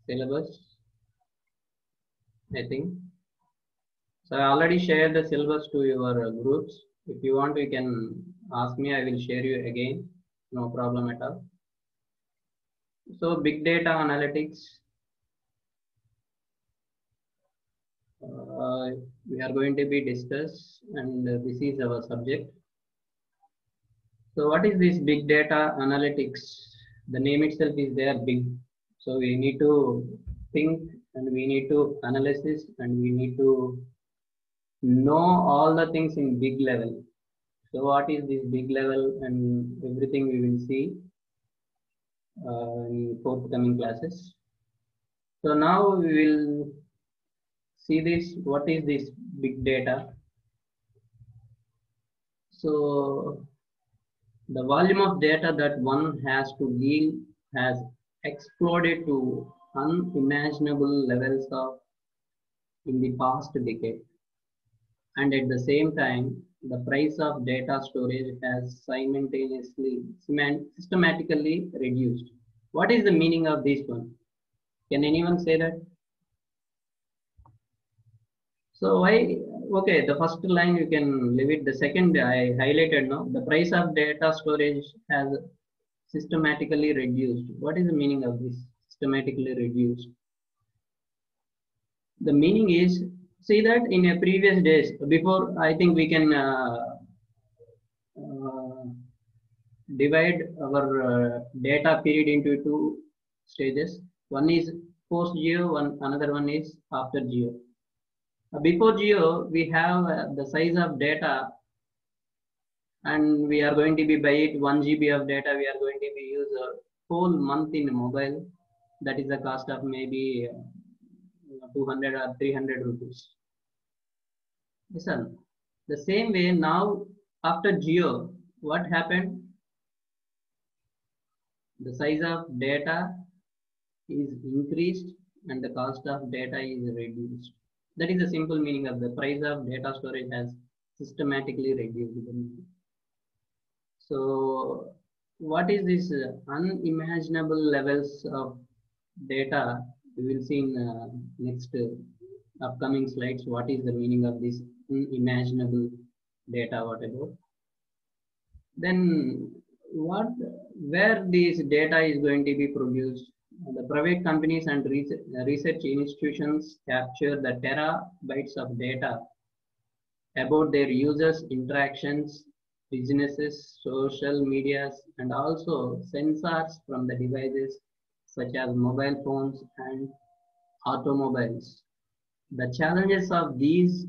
syllabus, I think. So I already shared the syllabus to your groups. If you want, you can ask me. I will share you again. No problem at all. So big data analytics. We are going to be discussed, and this is our subject. So what is this big data analytics? The name itself is there, big. So we need to think, and we need to analyze this, and we need to know all the things in big level. So what is this big level, and everything we will see in forthcoming classes. So now we will see this. What is this big data? So the volume of data that one has to deal has exploded to unimaginable levels of in the past decade. And at the same time, the price of data storage has simultaneously, systematically reduced. What is the meaning of this one? Can anyone say that? So why, okay, the first line you can leave it. The second I highlighted now, the price of data storage has systematically reduced. What is the meaning of this systematically reduced? The meaning is, see that in a previous days, before I think we can divide our data period into two stages. One is post geo, another one is after geo. Before geo, we have the size of data, and we are going to be by it 1 GB of data. We are going to be use a whole month in a mobile. That is the cost of maybe 200 or 300 rupees. Listen, the same way now after geo, what happened? The size of data is increased and the cost of data is reduced. That is the simple meaning of the price of data storage has systematically reduced. So what is this unimaginable levels of data? We will see in next upcoming slides. What is the meaning of this unimaginable data? What about? Then where this data is going to be produced? The private companies and research institutions capture the terabytes of data about their users' interactions, businesses, social medias, and also sensors from the devices such as mobile phones and automobiles. The challenges of these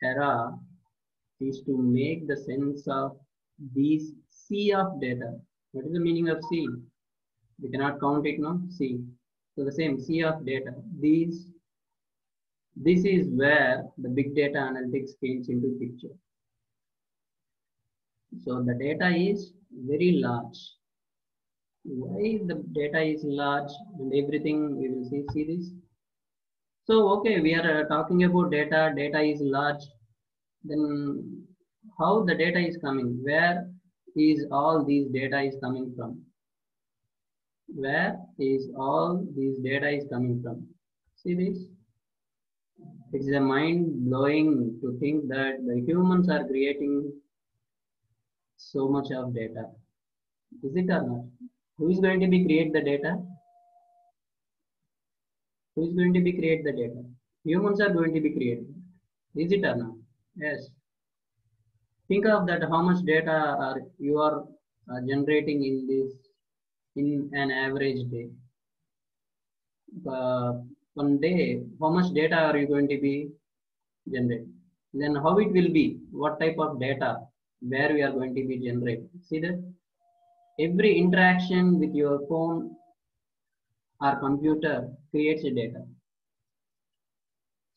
era is to make the sense of these sea of data. What is the meaning of sea? We cannot count it, no? Sea. So the same sea of data. This is where the big data analytics comes into picture. So the data is very large. Why the data is large and everything we will see this. So okay, we are talking about data. Data is large. Then how the data is coming? Where is all these data is coming from? Where is all these data is coming from? See this? It's a mind blowing to think that the humans are creating so much of data. Is it or not? Who is going to be create the data? Who is going to be create the data? Humans are going to be creating. Is it or not? Yes. Think of that. How much data are you are generating in an average day? One day, how much data are you going to be generating? Then how it will be? What type of data? Where we are going to be generating? See that every interaction with your phone or computer creates a data.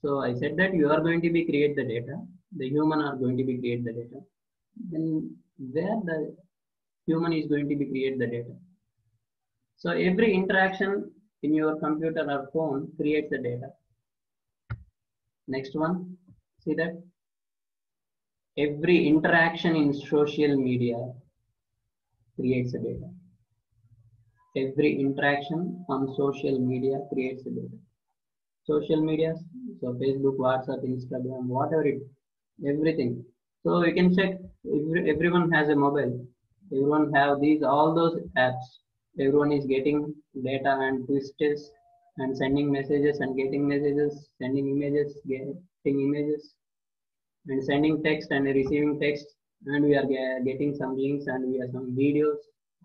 So I said that you are going to be create the data. The human are going to be create the data. Then where the human is going to be create the data. So every interaction in your computer or phone creates the data. Next one, see that every interaction in social media creates the data. Every interaction on social media creates a data. Social media, so Facebook, WhatsApp, Instagram, whatever it, everything. So you can check. Everyone has a mobile. Everyone have these all those apps. Everyone is getting data and twists and sending messages and getting messages, sending images, getting images, and sending text and receiving text. And we are getting some links and we have some videos,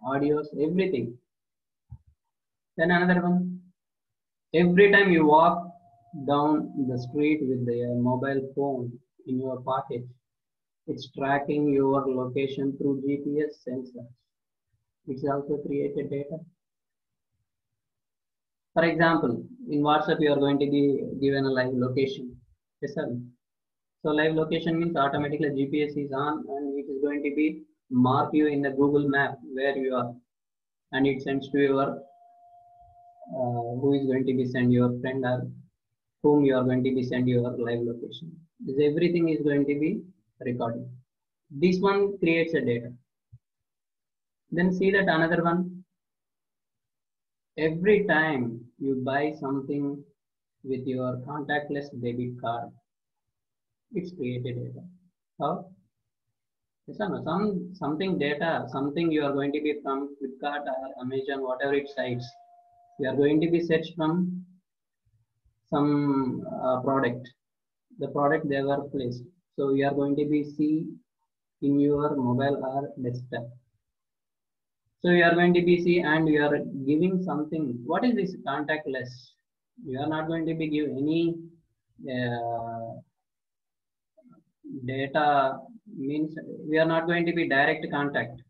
audios, everything. Then another one. Every time you walk down the street with the mobile phone in your pocket, it's tracking your location through GPS sensors. It's also created data. For example, in WhatsApp, you are going to be given a live location. Yes, sir. So live location means automatically GPS is on and it is going to be mark you in the Google map where you are, and it sends to your who is going to be send your friend or whom you are going to be send your live location. This everything is going to be recorded. This one creates a data. Then see that another one. Every time you buy something with your contactless debit card, it's created data. How? Yes or no? Something data, something you are going to be from Flipkart or Amazon, whatever it sites. You are going to be searched from some product. The product they were placed. So you are going to be see in your mobile or desktop. So you are going to be see and you are giving something. What is this contactless? You are not going to be give any uh, data, means we are not going to be direct contact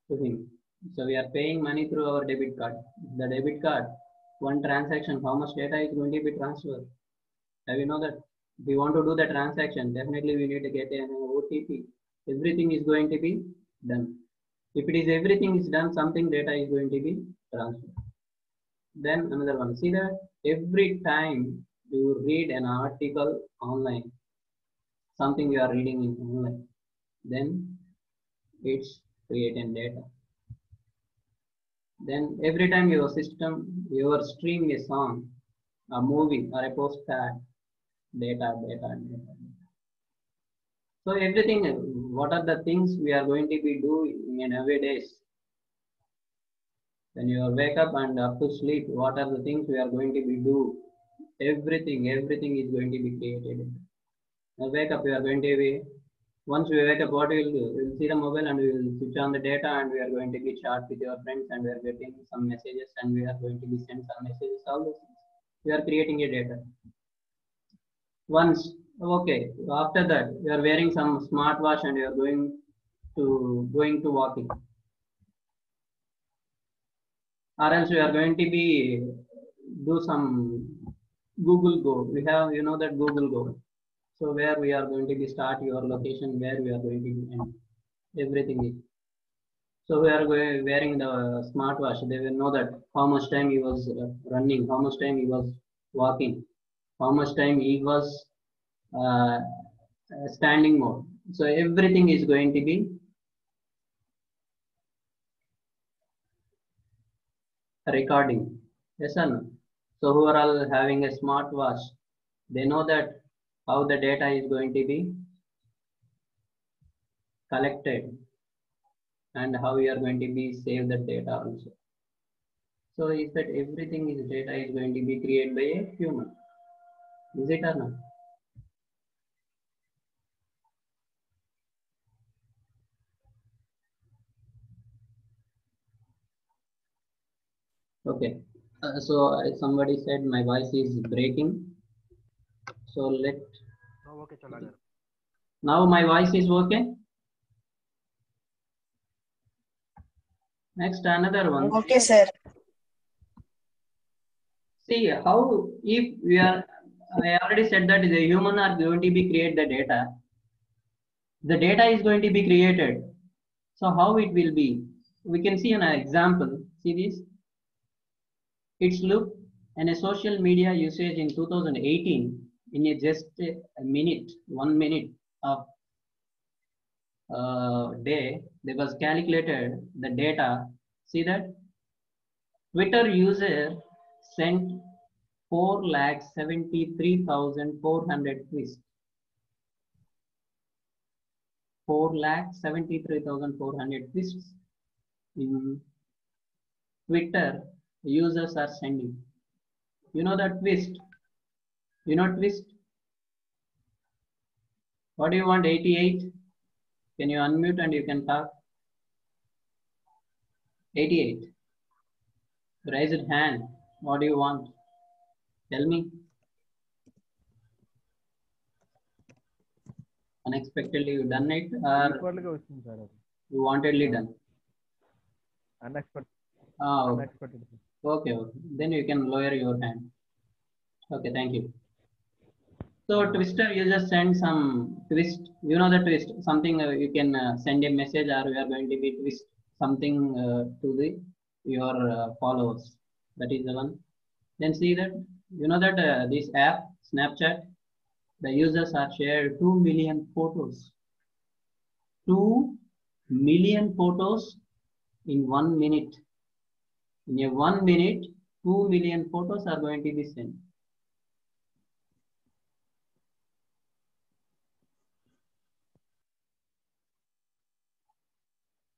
to him. So we are paying money through our debit card. The debit card, one transaction, how much data is going to be transferred? Have you know that? If we want to do the transaction, definitely we need to get an OTP. Everything is going to be done. If it is everything is done, something data is going to be transferred. Then another one. See that every time you read an article online, something you are reading in online, then it's creating data. Then every time your system, your stream a song, a movie or a postcard, data. So everything, what are the things we are going to be doing in nowadays? When you wake up and up to sleep, what are the things we are going to be do? Everything is going to be created. Now wake up, we are going to be, once we wake up, what we will do? We will see the mobile and we will switch on the data and we are going to be chat with your friends and we are getting some messages and we are going to be send some messages, all those things. We are creating a data. Once, okay, after that, you are wearing some smartwatch and you are going to walking. Or else we are going to be do some Google Go. We have, you know, that Google Go. So where we are going to be start your location, where we are going to be end. Everything is. So we are wearing the smartwatch. They will know that how much time he was running, how much time he was walking, how much time he was uh, standing mode. So everything is going to be recording. Yes or no? So who are all having a smartwatch, they know that how the data is going to be collected and how you are going to be save the data also. So is that everything is data is going to be created by a human? Is it or not? Okay. So somebody said my voice is breaking. So let. Okay, chala gaya. Now my voice is okay. Next another one. Okay, sir. See how if we are. I already said that the human are going to be create the data. The data is going to be created. So how it will be? We can see an example. See this. It's look and a social media usage in 2018 in a just a minute, 1 minute of day, there was calculated the data. See that Twitter user sent 4,73,400 tweets. 4,73,400 tweets in Twitter users are sending. You know that twist? You know twist? What do you want? 88? Can you unmute and you can talk? 88. Raise your hand. What do you want? Tell me. Unexpectedly you done it or you wantedly done? Unexpected. Unexpected. Okay. Then you can lower your hand. Okay, thank you. So Twister, you just send some twist. You know the twist. Something you can send a message, or you are going to be twist something to your followers. That is the one. Then see that you know that this app Snapchat, the users are shared 2 million photos. 2 million photos in 1 minute. In a 1 minute, 2 million photos are going to be sent.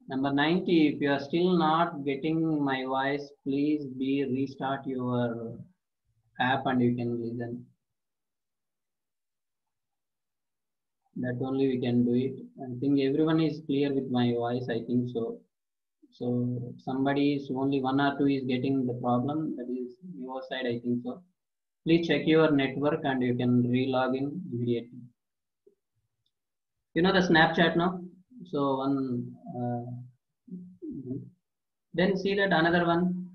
Number 90, if you are still not getting my voice, please restart your app and you can listen. That only we can do it. I think everyone is clear with my voice, I think so. So somebody is only 1 or 2 is getting the problem, that is your side, I think so. Please check your network and you can relog in immediately. You know the Snapchat now? So then see that another one,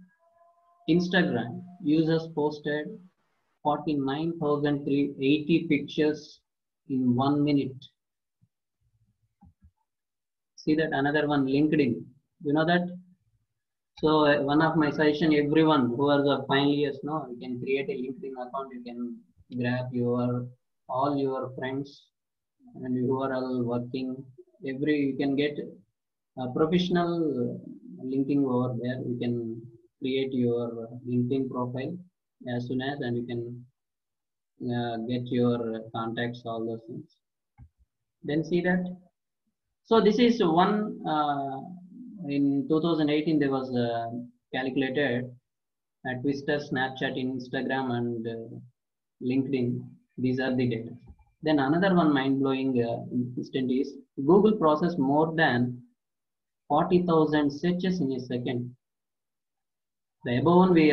Instagram users posted 49,380 pictures in 1 minute. See that another one, LinkedIn. You know that? So one of my suggestion, everyone who are the final years, no, you can create a LinkedIn account. You can grab all your friends and who are all working. You can get a professional linking over there. You can create your LinkedIn profile as soon as, and you can get your contacts, all those things. Then see that. So this is one in 2018 there was calculated Twitter, Snapchat, Instagram, and LinkedIn. These are the data. Then another one mind-blowing instant is Google processed more than 40,000 searches in a second. The above one we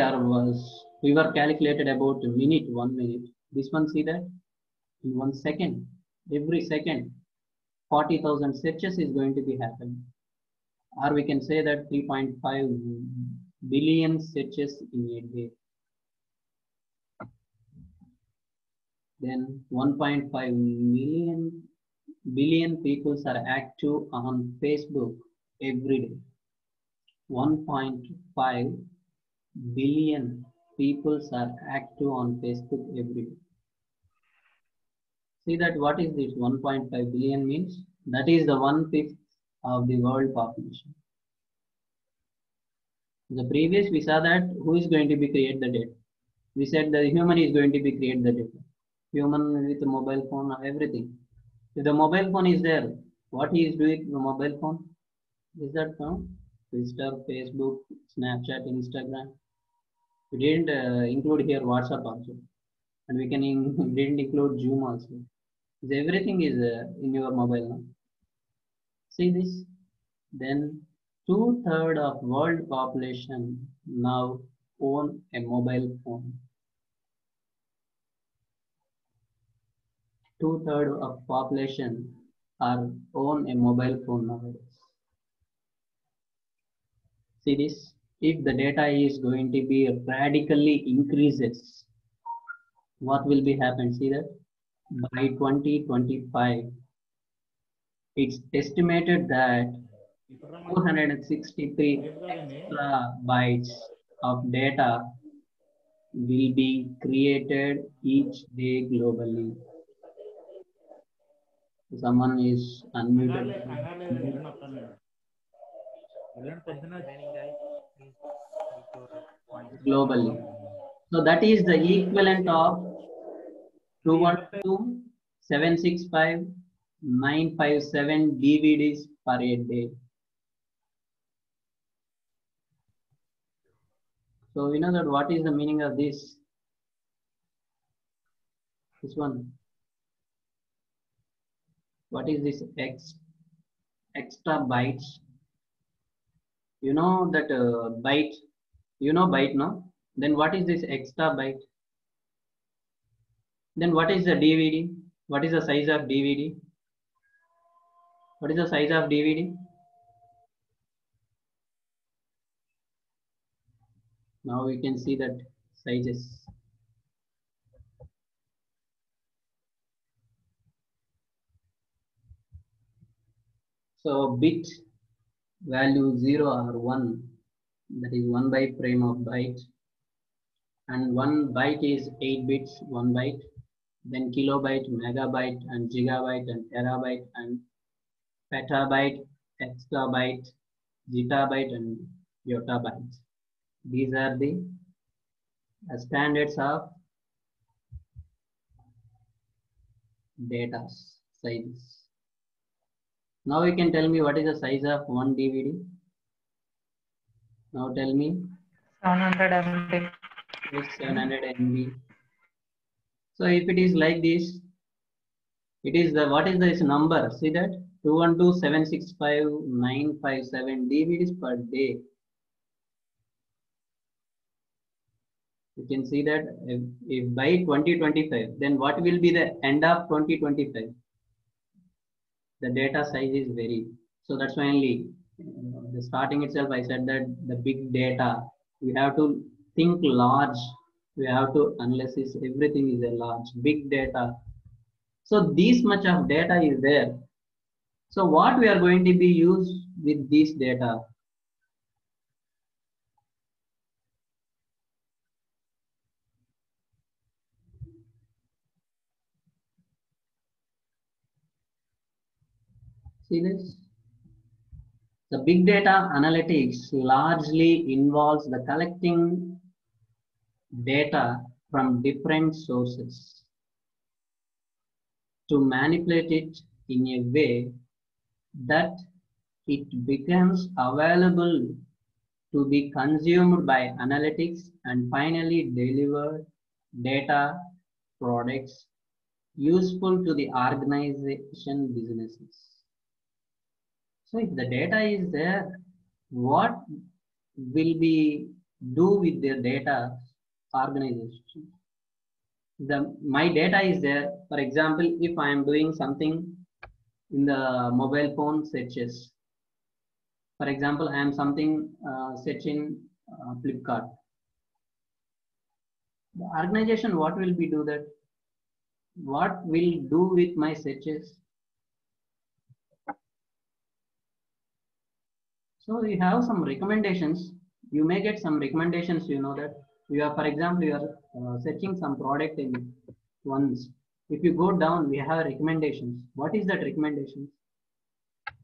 were calculated about a minute, 1 minute. This one see that in 1 second, every second, 40,000 searches is going to be happening. Or we can say that 3.5 billion searches in a day. Then 1.5 billion people are active on Facebook every day. 1.5 billion people are active on Facebook every day. See that what is this 1.5 billion means? That is the 1/5 of the world population. The previous we saw that who is going to be create the data. We said the human is going to be create the data. Human with a mobile phone or everything. If the mobile phone is there, what he is doing with the mobile phone? Is that found? Twitter, Facebook, Snapchat, Instagram. We didn't include here WhatsApp also, and we didn't include Zoom also. Everything is in your mobile now. See this? Then 2/3 of world population now own a mobile phone. 2/3 of population own a mobile phone nowadays. See this? If the data is going to be radically increases, what will be happen? See that? By 2025, it's estimated that 463 extra bytes of data will be created each day globally. Someone is unmuted. Remaining guys, please keep your globally. So that is the equivalent of 212,765,957 DVDs per a day. So you know that what is the meaning of this? This one. What is this extra bytes? You know that byte. You know byte, no? Then what is this extra byte? Then what is the DVD? What is the size of DVD? What is the size of DVD? Now we can see that sizes. So bit value 0 or 1, that is 1 byte frame of byte, and 1 byte is 8 bits, 1 byte, then kilobyte, megabyte, and gigabyte, and terabyte, and petabyte, exabyte, zettabyte, and yottabyte. These are the standards of data sizes. Now you can tell me what is the size of one DVD. Now tell me. 700 MB. Yes, 700 MB. So if it is like this, it is the what is this number? See that 212,765,957 DVDs per day. You can see that if by 2025, then what will be the end of 2025? The data size is very. So that's why only the starting itself I said that the big data, we have to think large. We have to analysis everything is a large big data. So this much of data is there. So what we are going to be used with this data? See this? The big data analytics largely involves the collecting data from different sources to manipulate it in a way that it becomes available to be consumed by analytics and finally delivered data products useful to the organization businesses. So if the data is there, what will we do with the data organization? My data is there. For example, if I am doing something in the mobile phone searches, for example, I am something searching Flipkart. The organization, what will we do that? What will do with my searches? So you have some recommendations. You may get some recommendations. You know that you are, for example, you are searching some product in once. If you go down, we have recommendations. What is that recommendations?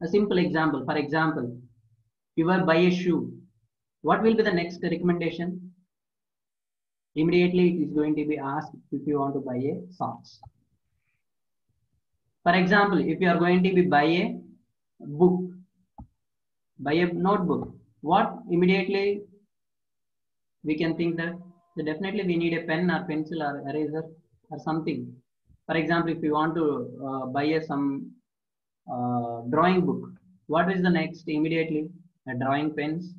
A simple example. For example, you will buy a shoe. What will be the next recommendation? Immediately it is going to be asked if you want to buy a socks. For example, if you are going to be buy a book, buy a notebook, what immediately we can think that definitely we need a pen or pencil or eraser or something. For example, if you want to buy some drawing book, what is the next immediately? A drawing pens.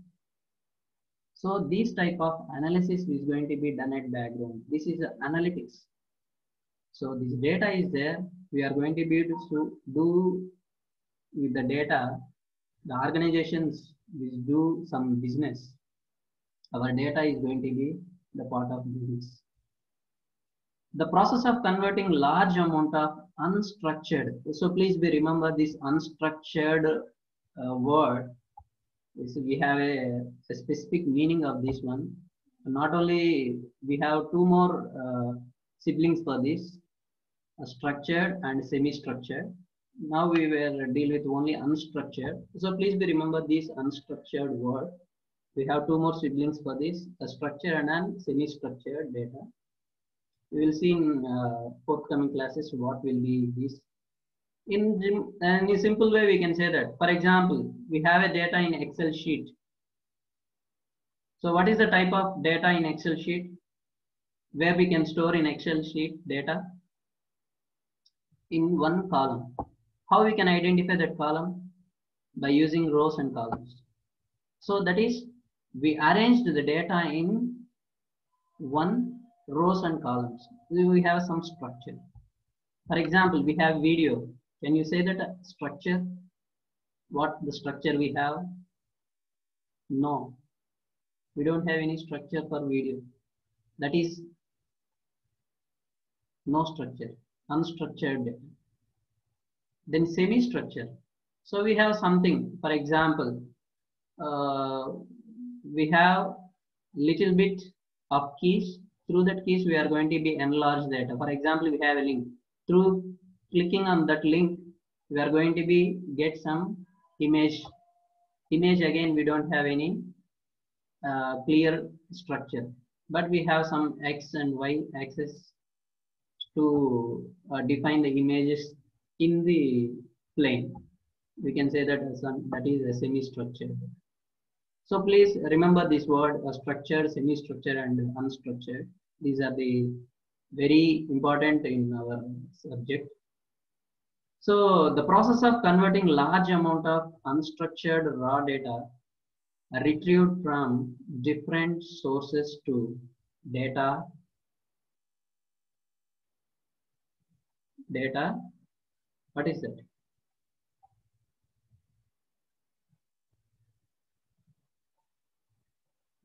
So this type of analysis is going to be done at background. This is analytics. So this data is there. We are going to be able to do with the data. The organizations which do some business, our data is going to be the part of business. The process of converting large amount of unstructured. So please be remember this unstructured word. So we have a specific meaning of this one. Not only we have two more siblings for this, structured and semi-structured. Now we will deal with only unstructured. So please be remember this unstructured word. We have two more siblings for this, a structured and semi-structured data. We will see in forthcoming classes what will be this. In a simple way, we can say that, for example, we have a data in Excel sheet. So what is the type of data in Excel sheet? Where we can store in Excel sheet data? In one column. How we can identify that column? By using rows and columns. So that is, we arranged the data in one rows and columns. We have some structure. For example, we have video. Can you say that structure? What the structure we have? No. We don't have any structure for video. That is no structure, unstructured data. Then semi-structure. So we have something, for example, we have little bit of keys. Through that keys, we are going to be enlarged data. For example, we have a link. Through clicking on that link, we are going to be get some image. Image again, we don't have any clear structure, but we have some X and Y axis to define the images in the plane. We can say that that is a semi-structured. So please remember this word, structured, semi-structured and unstructured. These are the very important in our subject. So the process of converting large amount of unstructured raw data retrieved from different sources to data, what is that?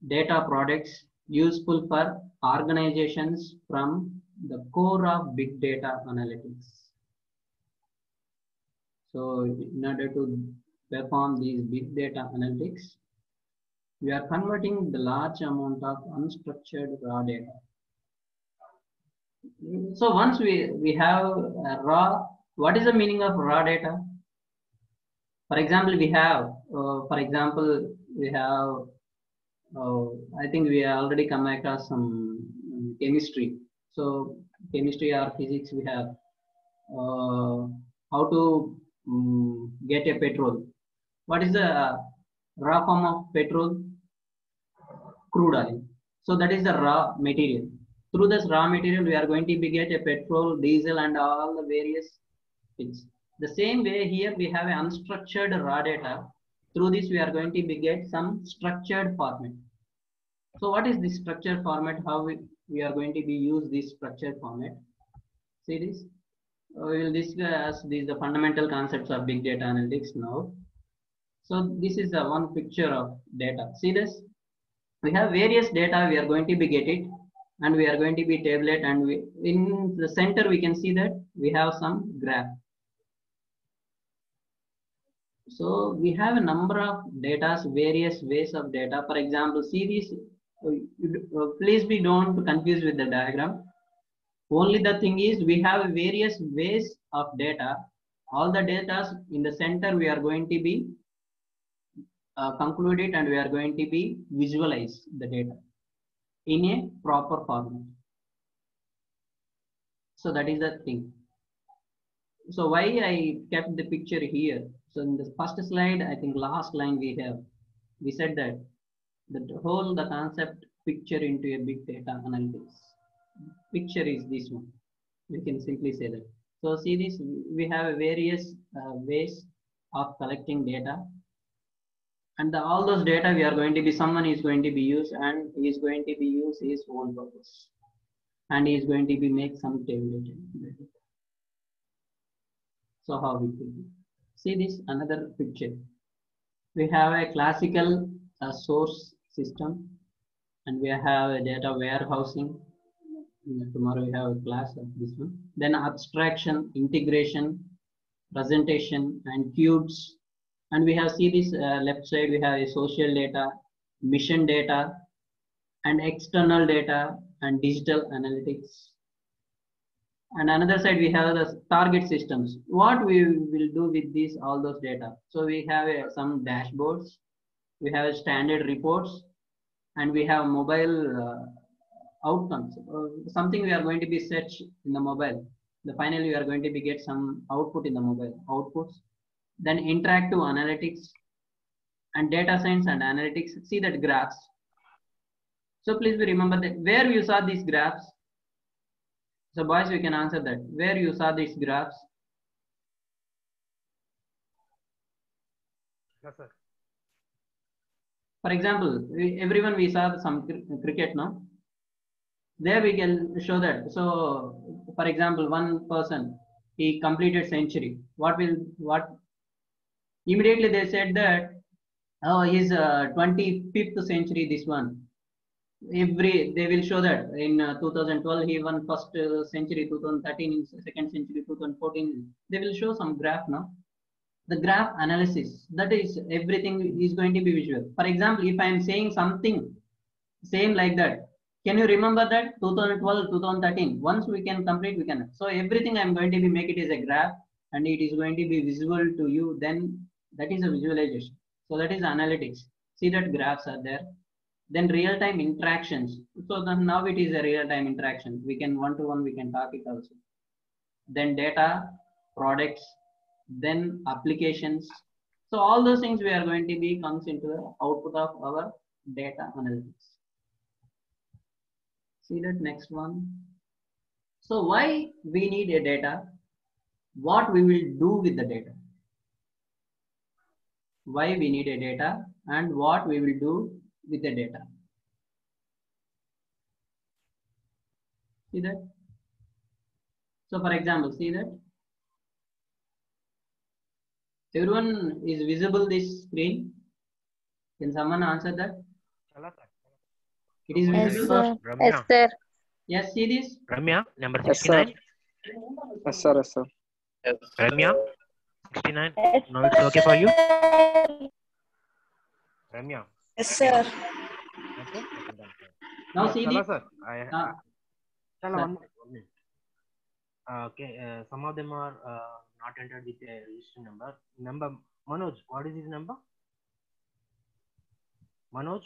Data products useful for organizations from the core of big data analytics. So in order to perform these big data analytics, we are converting the large amount of unstructured raw data. So once we have raw, what is the meaning of raw data? For example, we have, I think we already come across some chemistry. So chemistry or physics, we have how to get a petrol. What is the raw form of petrol? Crude oil. So that is the raw material. Through this raw material, we are going to get a petrol, diesel, and all the various things. The same way here, we have an unstructured raw data. Through this, we are going to get some structured format. So what is this structured format? How we are going to be use this structured format? See this? We will discuss the fundamental concepts of big data analytics now. So this is the one picture of data. See this? We have various data. We are going to be get it, and we are going to be tabulate. And in the center, we can see that we have some graph. So we have a number of data, various ways of data. For example, see this. Please be don't confused with the diagram. Only the thing is we have various ways of data. All the data in the center we are going to be conclude it, and we are going to be visualize the data in a proper format. So that is the thing. So why I kept the picture here? So in the first slide, I think last line we said that the concept picture into a big data analytics. Picture is this one. We can simply say that. So see this, we have various ways of collecting data, and all those data we are going to be, someone is going to be used, and he is going to be use his own purpose, and he is going to be make some tabulated. So how we do? See this another picture. We have a classical source system, and we have a data warehousing. Tomorrow we have a class of this one. Then abstraction, integration, presentation, and cubes. And we have see this left side. We have a social data, mission data, and external data, and digital analytics. And another side we have the target systems. What we will do with these all those data? So we have some dashboards, we have standard reports, and we have mobile outcomes. Something we are going to be search in the mobile. Finally, we are going to be get some output in the mobile outputs. Then interactive analytics and data science and analytics. See that graphs. So please remember that where you saw these graphs. So boys, you can answer that. Where you saw these graphs? Yes, sir. For example, everyone we saw some cricket, no? There we can show that. So, for example, one person he completed century. What immediately they said that oh he's 25th century this one. They will show that in 2012 he won first century, 2013 in second century, 2014 they will show some graph now. The graph analysis, that is everything is going to be visual. For example, if I am saying something same like that, can you remember that 2012 2013 once we can complete we can. So everything I'm going to be make it as a graph and it is going to be visible to you, then that is a visualization. So that is analytics. See that graphs are there. Then real-time interactions. So then now it is a real-time interaction. We can one-to-one we can talk it also. Then data, products, then applications. So all those things we are going to be comes into the output of our data analytics. See that next one. So why we need a data? What we will do with the data? Why we need a data and what we will do with the data? See that? So for example, see that? Everyone is visible this screen? Can someone answer that? It is Yes, visible? sir. Ramya. Yes, sir. Yes, see this? Ramya, number Yes, sir. 69. Yes, sir. Yes, sir. Ramya, 69. Yes, Now it's okay for you? Ramya. Yes, sir. Okay. Now see Chala, this? sir. Ah, Chala, sir. 1 minute. Okay. Some of them are not entered with a register number. Manoj, what is his number? Manoj?